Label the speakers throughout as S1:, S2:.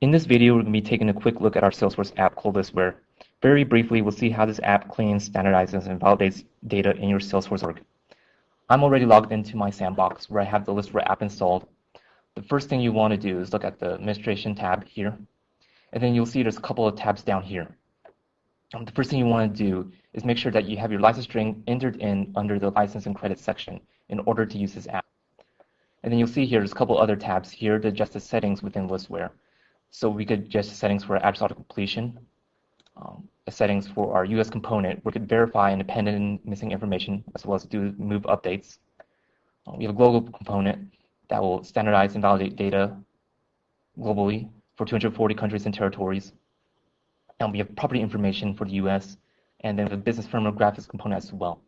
S1: In this video, we're going to be taking a quick look at our Salesforce app called Listware. Very briefly, we'll see how this app cleans, standardizes, and validates data in your Salesforce org. I'm already logged into my sandbox where I have the Listware app installed. The first thing you want to do is look at the administration tab here, and then you'll see there's a couple of tabs down here. The first thing you want to do is make sure that you have your license string entered in under the license and credit section in order to use this app. And then you'll see here there's a couple other tabs here to adjust the settings within Listware. So we could adjust the settings for address auto completion, the settings for our US component. We could verify independent and missing information, as well as do move updates. We have a global component that will standardize and validate data globally for 240 countries and territories. And we have property information for the US, and then the business firmware graphics component as well.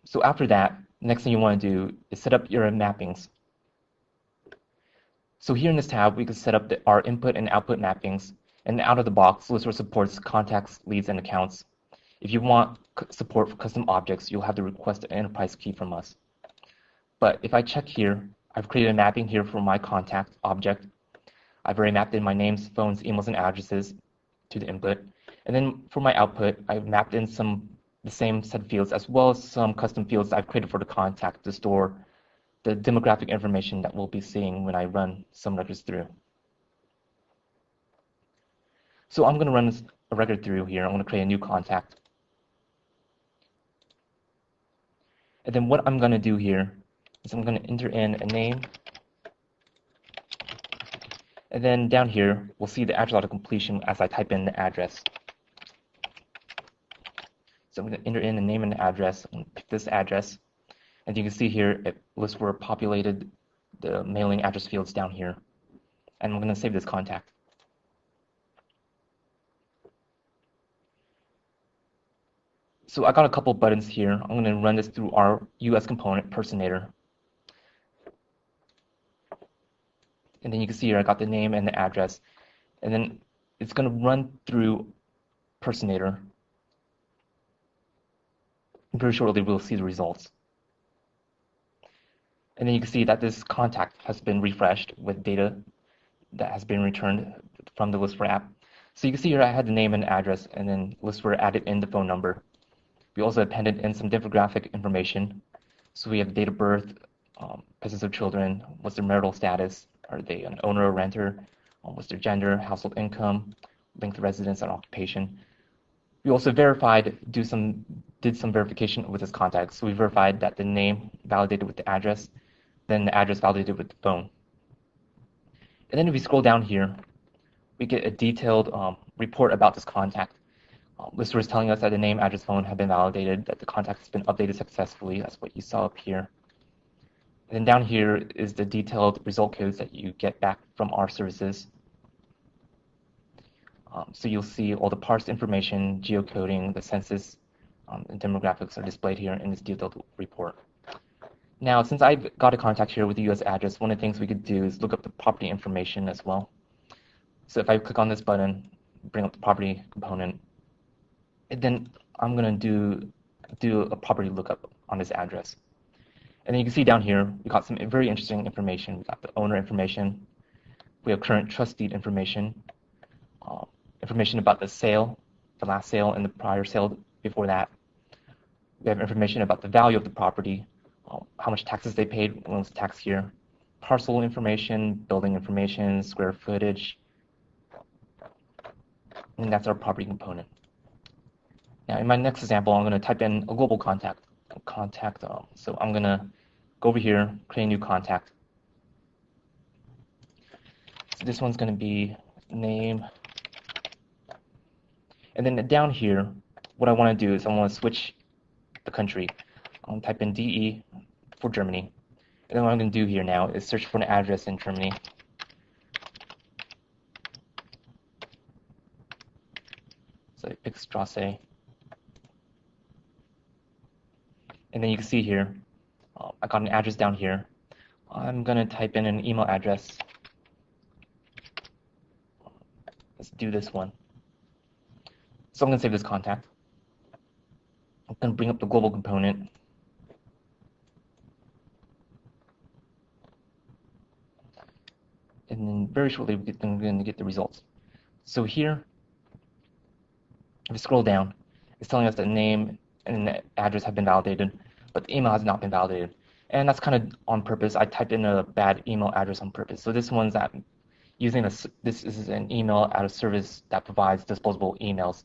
S1: So after that, the next thing you want to do is set up your mappings. So here in this tab, we can set up our input and output mappings, and out of the box, Listware supports contacts, leads, and accounts. If you want support for custom objects, you'll have to request an enterprise key from us. But if I check here, I've created a mapping here for my contact object. I've already mapped in my names, phones, emails, and addresses to the input. And then for my output, I've mapped in the same set of fields, as well as some custom fields that I've created for the contact to store the demographic information that we'll be seeing when I run some records through. So I'm going to run a record through here. I'm going to create a new contact. And then what I'm going to do here is I'm going to enter in a name. And then down here, we'll see the address auto completion as I type in the address. So I'm going to enter in the name and the address. I'm going to pick this address. And you can see here, Listware populated the mailing address fields down here. And I'm going to save this contact. So I got a couple buttons here. I'm going to run this through our US component, Personator. And then you can see here, I got the name and the address. And then it's going to run through Personator. Very shortly, we'll see the results. And then you can see that this contact has been refreshed with data that has been returned from the Listware app. So you can see here I had the name and address, and then Listware added in the phone number. We also appended in some demographic information. So we have date of birth, presence of children, what's their marital status, are they an owner or renter, what's their gender, household income, length of residence, and occupation. We also did some verification with this contact. So we verified that the name validated with the address, then the address validated with the phone. And then if we scroll down here, we get a detailed report about this contact. Listware is telling us that the name, address, phone have been validated, that the contact has been updated successfully. That's what you saw up here. And then down here is the detailed result codes that you get back from our services. So you'll see all the parsed information, geocoding, the census, and demographics are displayed here in this detailed report. Now, since I've got a contact here with the US address, one of the things we could do is look up the property information as well. So if I click on this button, bring up the property component, and then I'm going to do a property lookup on this address. And then you can see down here, we got some very interesting information. We got the owner information. We have current trust deed information, information about the sale, the last sale and the prior sale before that. We have information about the value of the property, how much taxes they paid when it was tax year, parcel information, building information, square footage, and that's our property component. Now, in my next example, I'm going to type in a global contact. So I'm going to go over here, create a new contact. So this one's going to be name. And then down here, what I want to do is I want to switch the country. I'm going to type in DE for Germany. And then what I'm going to do here now is search for an address in Germany. So I pick Strasse. And then you can see here, I got an address down here. I'm going to type in an email address. Let's do this one. So I'm going to save this contact. I'm going to bring up the global component. and then very shortly we're going to get the results. So here, if you scroll down, it's telling us that name and the address have been validated, but the email has not been validated. And that's kind of on purpose. I typed in a bad email address on purpose. So this one's that using this is an email out of service that provides disposable emails.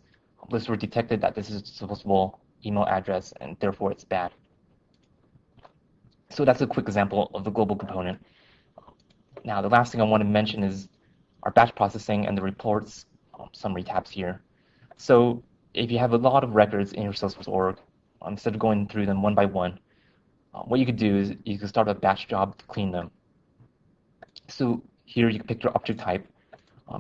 S1: Listware detected that this is a disposable email address, and therefore it's bad. So that's a quick example of the global component. Now, the last thing I want to mention is our batch processing and the reports summary tabs here. So if you have a lot of records in your Salesforce org, instead of going through them one by one, what you could do is you could start a batch job to clean them. So here you can pick your object type.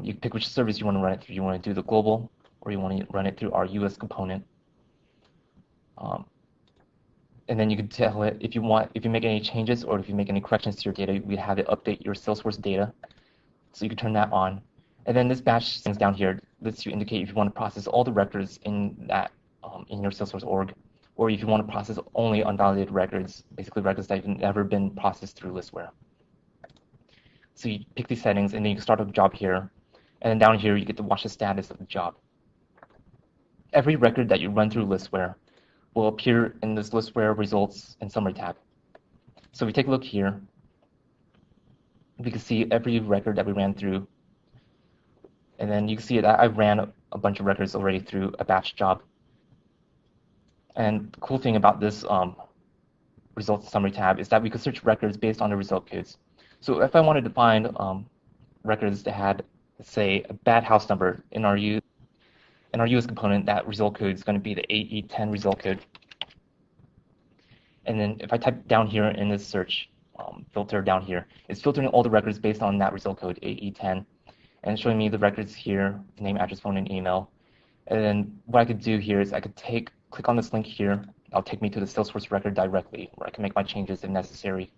S1: You can pick which service you want to run it through. You want to do the global, or you want to run it through our US component. And then you can tell it if you make any changes or if you make any corrections to your data, we have it update your Salesforce data. So you can turn that on. And then this batch things down here lets you indicate if you want to process all the records in that in your Salesforce org, or if you want to process only unvalidated records, basically records that have never been processed through Listware. So you pick these settings, and then you can start up a job here. And then down here, you get to watch the status of the job. Every record that you run through Listware will appear in this Listware results and summary tab. So if we take a look here, we can see every record that we ran through. And then you can see that I ran a bunch of records already through a batch job. And the cool thing about this results summary tab is that we could search records based on the result codes. So if I wanted to find records that had, let's say, a bad house number in our US component, that result code is going to be the AE10 result code. And then if I type down here in this search filter down here, it's filtering all the records based on that result code, AE10, and it's showing me the records here, name, address, phone, and email. And then what I could do here is I could click on this link here. It'll take me to the Salesforce record directly, where I can make my changes if necessary.